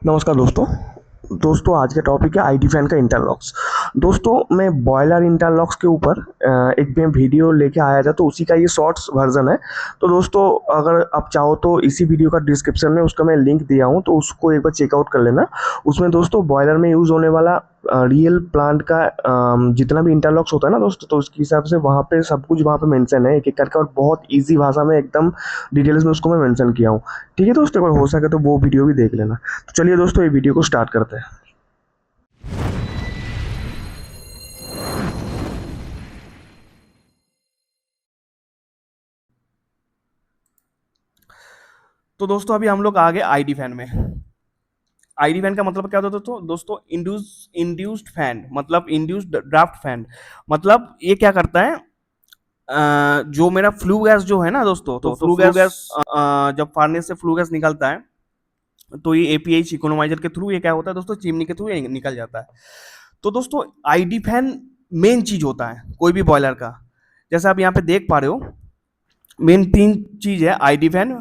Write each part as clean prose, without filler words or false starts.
नमस्कार दोस्तों। आज का टॉपिक है आईडी फैन का इंटरलॉक्स। दोस्तों मैं बॉयलर इंटरलॉक्स के ऊपर एक मैं वीडियो लेके आया था, तो उसी का ये शॉर्ट्स वर्जन है। तो दोस्तों अगर आप चाहो तो इसी वीडियो का डिस्क्रिप्शन में उसका मैं लिंक दिया हूँ, तो उसको एक बार चेकआउट कर लेना। उसमें दोस्तों बॉयलर में यूज़ होने वाला रियल प्लांट का जितना भी इंटरलॉक्स होता है ना दोस्तों, तो उसके हिसाब से वहाँ पे सब कुछ वहाँ पे मेंशन है एक एक करके, और बहुत ईजी भाषा में एकदम डिटेल्स में उसको मैं मेंशन किया हूँ। ठीक है दोस्तों, अगर हो सके तो वो वीडियो भी देख लेना। तो चलिए दोस्तों ये वीडियो को स्टार्ट करते हैं। तो दोस्तों अभी हम लोग आ गए आईडी फैन में। आईडी फैन का मतलब क्या होता है दोस्तों इंड्यूस्ड फैन मतलब इंड्यूस्ड ड्राफ्ट फैन। मतलब ये क्या करता है, जो मेरा फ्लू गैस जो है ना दोस्तों, तो फ्लू फ्लू गैस गैस। जब फार्नेस से फ्लू गैस निकलता है तो ये एपीआई इकोनोमाइजर के थ्रू ये क्या होता है दोस्तों, चिमनी के थ्रू ये निकल जाता है। तो दोस्तों आईडी फैन मेन चीज होता है कोई भी बॉयलर का। जैसे आप यहाँ पे देख पा रहे हो, मेन तीन चीज है, ID fan,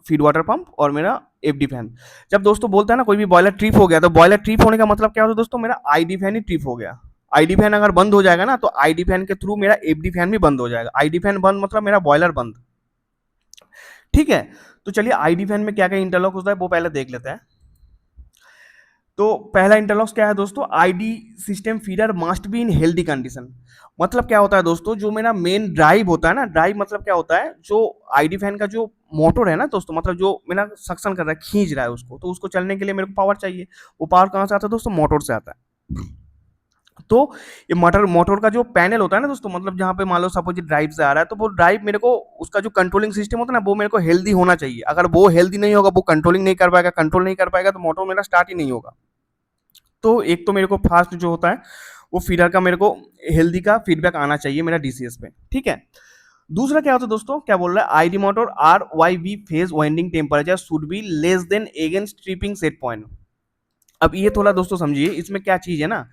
feed water pump और मेरा एफडी फैन। जब दोस्तों बोलता है ना कोई भी बॉयलर ट्रिप हो गया, तो बॉयलर ट्रिप होने का मतलब क्या होता है दोस्तों, मेरा आईडी फैन ही ट्रिप हो गया। आईडी फैन अगर बंद हो जाएगा ना, तो आईडी फैन के थ्रू मेरा एफडी फैन भी बंद हो जाएगा। आईडी फैन बंद मतलब मेरा बॉयलर बंद। ठीक है। तो चलिए आईडी फैन में क्या क्या इंटरलॉक होता है वो पहले देख लेते हैं। तो पहला इंटरलॉक्स क्या है दोस्तों, ID system feeder must be in healthy condition. मतलब क्या होता है दोस्तों, जो मेरा मेन ड्राइव होता है ना, ड्राइव मतलब क्या होता है, जो आईडी फैन का जो मोटर है ना दोस्तों, मतलब जो मेरा सक्शन कर रहा है, खींच रहा है उसको, तो उसको चलने के लिए मेरे को पावर चाहिए। वो पावर कहाँ से आता है दोस्तों, मोटर से आता है। तो ये मोटर का जो पैनल होता है ना दोस्तों, मतलब जहाँ पे मान लो सपोज ड्राइव से आ रहा है, तो वो ड्राइव मेरे को, उसका जो कंट्रोलिंग सिस्टम होता है ना, वो मेरे को हेल्दी होना चाहिए। अगर वो हेल्दी नहीं होगा, वो कंट्रोलिंग नहीं कर पाएगा, कंट्रोल नहीं कर पाएगा, तो मोटर मेरा स्टार्ट ही नहीं होगा। तो एक तो मेरे को फास्ट जो होता है वो फीडर का मेरे को हेल्दी का फीडबैक आना चाहिए मेरा डीसीएस पे। ठीक है। दूसरा क्या होता है दोस्तों, क्या बोल रहा है, ID motor R why V phase winding temperature should be less than against tripping set point. अब ये थोड़ा दोस्तों समझिए, इसमें क्या चीज है ना,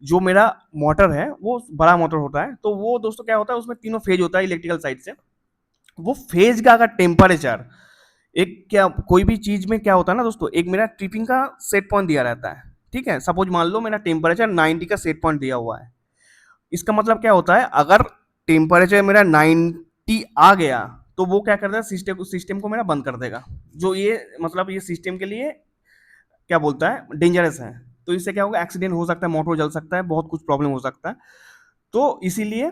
जो मेरा मोटर है वो बड़ा मोटर होता है, तो वो दोस्तों क्या होता है, उसमें तीनों फेज होता है इलेक्ट्रिकल साइड से। वो फेज का अगर टेम्परेचर, एक क्या कोई भी चीज में क्या होता है ना दोस्तों, एक मेरा ट्रिपिंग का सेट पॉइंट दिया रहता है। ठीक है, सपोज मान लो मेरा टेम्परेचर 90 का सेट पॉइंट दिया हुआ है। इसका मतलब क्या होता है, अगर टेम्परेचर मेरा 90 आ गया, तो वो क्या करता है, सिस्टम सिस्टम को मेरा बंद कर देगा। जो ये मतलब ये सिस्टम के लिए क्या बोलता है, डेंजरस है। तो इससे क्या होगा, एक्सीडेंट हो सकता है, मोटर जल सकता है, बहुत कुछ प्रॉब्लम हो सकता है। तो इसीलिए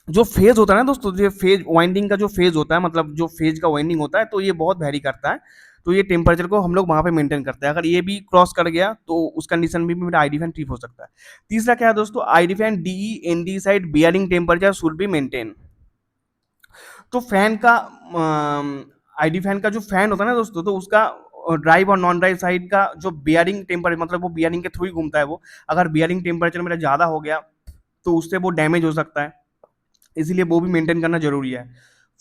जो फेज होता है ना दोस्तों, जो फेज वाइंडिंग का जो फेज होता है, मतलब जो फेज का वाइंडिंग होता है, तो ये बहुत वैरी करता है। तो ये टेम्परेचर को हम लोग वहां पे मेंटेन करते हैं। अगर ये भी क्रॉस कर गया, तो उस कंडीशन में भी मेरा आईडी फैन ट्रिप हो सकता है। तीसरा क्या है दोस्तों, ID fan DE ND side bearing temperature should be maintain. तो फैन का आईडी फैन का जो फैन होता है ना दोस्तों, तो उसका ड्राइव और नॉन ड्राइव साइड का जो बियरिंग टेम्परेचर, मतलब वो बियरिंग के थ्रू ही घूमता है वो। अगर बियरिंग टेम्परेचर मेरा ज्यादा हो गया, तो उससे वो डैमेज हो सकता है। इसीलिए वो भी मेंटेन करना जरूरी है।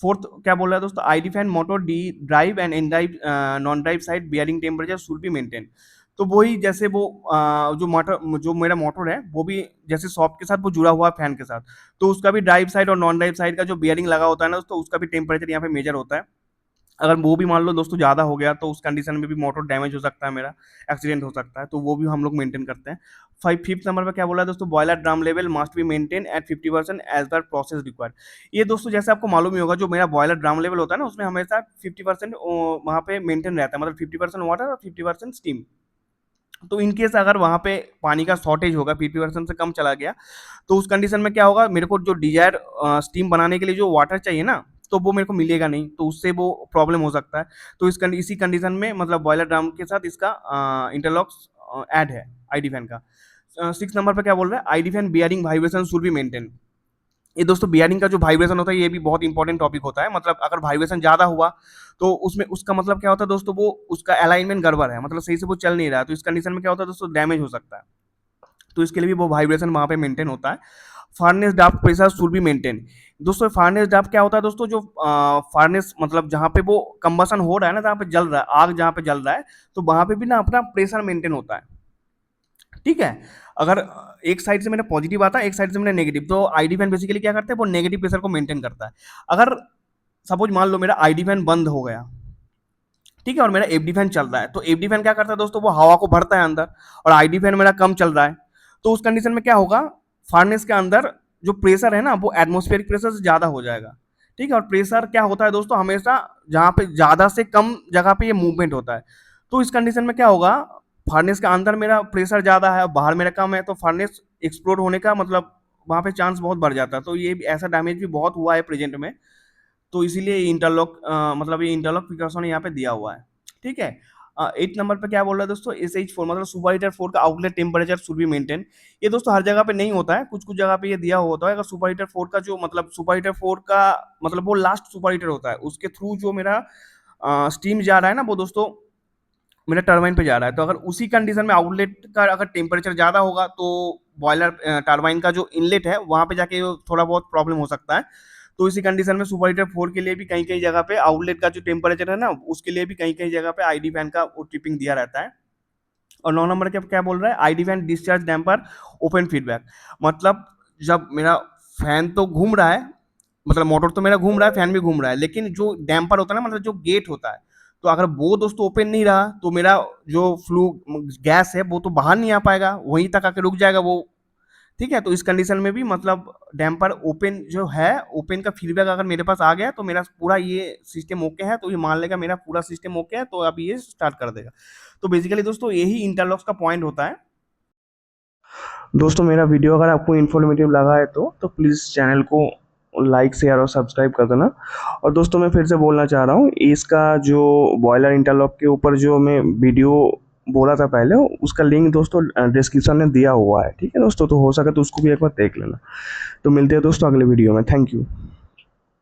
फोर्थ क्या बोल रहा है दोस्तों, ID fan motor D drive and in drive non drive side bearing temperature should be maintain. तो वही जैसे वो जो मोटर, जो मेरा मोटर है वो भी जैसे सॉफ्ट के साथ वो जुड़ा हुआ है फैन के साथ, तो उसका भी ड्राइव साइड और नॉन ड्राइव साइड का जो बियरिंग लगा होता है ना दोस्तों, उसका भी टेम्परेचर यहाँ पे मेजर होता है। अगर वो भी मान लो दोस्तों ज़्यादा हो गया, तो उस कंडीशन में भी मोटर डैमेज हो सकता है, मेरा एक्सीडेंट हो सकता है। तो वो भी हम लोग मेंटेन करते हैं। फिफ्थ नंबर पे क्या बोला है दोस्तों, boiler drum level must be maintain at 50% as per process required. ये दोस्तों जैसे आपको मालूम ही होगा, जो मेरा बॉयलर ड्रम लेवल होता है ना, उसमें हमेशा 50% वहाँ पे मेंटेन रहता है, मतलब 50% वाटर और 50% स्टीम। तो इन केस अगर वहाँ पे पानी का शॉर्टेज होगा, 50% से कम चला गया, तो उस कंडीशन में क्या होगा, मेरे को जो डिजायर स्टीम बनाने के लिए जो वाटर चाहिए ना, तो वो मेरे को मिलेगा नहीं, तो उससे वो प्रॉब्लम हो सकता है। तो इसी कंडीशन में मतलब बॉयलर ड्रम के साथ इसका इंटरलॉक्स ऐड है आईडी फैन का। 6 नंबर पे क्या बोल रहा है, ID fan bearing vibration should be maintain. ये दोस्तों बियरिंग का जो वाइब्रेशन होता है, ये भी बहुत इंपॉर्टेंट टॉपिक होता है। मतलब अगर वाइब्रेशन ज्यादा हुआ, तो उसमें उसका मतलब क्या होता है दोस्तों, वो उसका अलाइनमेंट गड़बड़ है, मतलब सही से वो चल नहीं रहा है। तो इस कंडीशन में क्या होता है दोस्तों, डैमेज हो सकता है। तो इसके लिए भी वो वाइब्रेशन वहाँ पे मेंटेन होता है। Furnace draft pressure should be maintain. दोस्तों फार्नेस ड्राफ्ट क्या होता है दोस्तों, जो फार्नेस मतलब जहाँ पे वो कंबसन हो रहा है ना, जहाँ पे जल रहा है, आग जहाँ पे जल रहा है, तो वहाँ पे भी ना अपना प्रेशर मेंटेन होता है। ठीक है। अगर एक साइड से मेरा पॉजिटिव आता है, एक साइड से मेरा नेगेटिव, तो आईडी फैन बेसिकली क्या करता है, वो नेगेटिव प्रेशर को मेंटेन करता है। अगर सपोज मान लो मेरा आईडी फैन बंद हो गया, ठीक है, और मेरा एफडी फैन चल रहा है, तो एफडी फैन क्या करता है दोस्तों, वो हवा को भरता है अंदर, और आईडी फैन मेरा कम चल रहा है। तो उस कंडीशन में क्या होगा, फार्नेस के अंदर जो प्रेशर है ना वो एटमॉस्फेरिक प्रेशर से ज्यादा हो जाएगा। ठीक है, और प्रेशर क्या होता है दोस्तों, हमेशा जहाँ पे ज्यादा से कम जगह पे ये मूवमेंट होता है। तो इस कंडीशन में क्या होगा, फार्नेस के अंदर मेरा प्रेशर ज्यादा है, बाहर मेरा कम है, तो फार्नेस एक्सप्लोड होने का मतलब वहां पे चांस बहुत बढ़ जाता है। तो ये ऐसा डैमेज भी बहुत हुआ है प्रेजेंट में। तो इसीलिए इंटरलॉक मतलब ये इंटरलॉक प्रिकॉशन यहाँ पे दिया हुआ है। ठीक है, 8 नंबर पे क्या बोल रहा है दोस्तों, SH4 मतलब सुपर हीटर 4 का outlet temperature should be maintain. ये दोस्तों हर जगह पे नहीं होता है, कुछ कुछ जगह पे ये दिया हुआ होता है। अगर सुपर हीटर 4 का जो मतलब सुपर हीटर 4 का मतलब वो लास्ट सुपर हीटर होता है, उसके थ्रू जो मेरा स्टीम जा रहा है ना वो दोस्तों मेरा टरबाइन पे जा रहा है। तो अगर उसी कंडीशन में आउटलेट का अगर टेम्परेचर ज़्यादा होगा तो बॉयलर टरबाइन का जो इनलेट है वहाँ पे जाके थोड़ा बहुत प्रॉब्लम हो सकता है। तो इसी कंडीशन में सुपर हीटर 4 के लिए भी कहीं कहीं जगह पे आउटलेट का जो टेम्परेचर है ना उसके लिए भी कहीं कहीं जगह पे आईडी फैन का वो टिपिंग दिया रहता है। और 9 नंबर क्या क्या बोल रहा है, ID fan discharge damper open feedback. मतलब जब मेरा फैन तो घूम रहा है, मतलब मोटर तो मेरा घूम रहा है, फैन भी घूम रहा है, लेकिन जो डैम्पर होता है ना मतलब जो गेट होता है, तो अगर वो दोस्तों ओपन नहीं रहा तो मेरा जो फ्लू गैस है वो तो बाहर नहीं आ पाएगा, वहीं तक आके रुक जाएगा वो। ठीक है, तो इस कंडीशन में भी मतलब डैम्पर ओपन जो है, ओपन का फीडबैक अगर मेरे पास आ गया तो मेरा पूरा ये सिस्टम ओके है, तो ये मान लेगा मेरा पूरा सिस्टम ओके है, तो अब ये स्टार्ट कर देगा। तो बेसिकली दोस्तों यही इंटरलॉक्स का पॉइंट होता है। दोस्तों मेरा वीडियो अगर आपको इन्फॉर्मेटिव लगा है तो प्लीज़ चैनल को लाइक शेयर और सब्सक्राइब कर देना। और दोस्तों मैं फिर से बोलना चाह रहा हूँ, इसका जो बॉयलर इंटरलॉक के ऊपर जो मैं वीडियो बोला था पहले, उसका लिंक दोस्तों डिस्क्रिप्शन में दिया हुआ है। ठीक है दोस्तों, तो हो सके तो उसको भी एक बार देख लेना। तो मिलते हैं दोस्तों अगले वीडियो में। Thank you.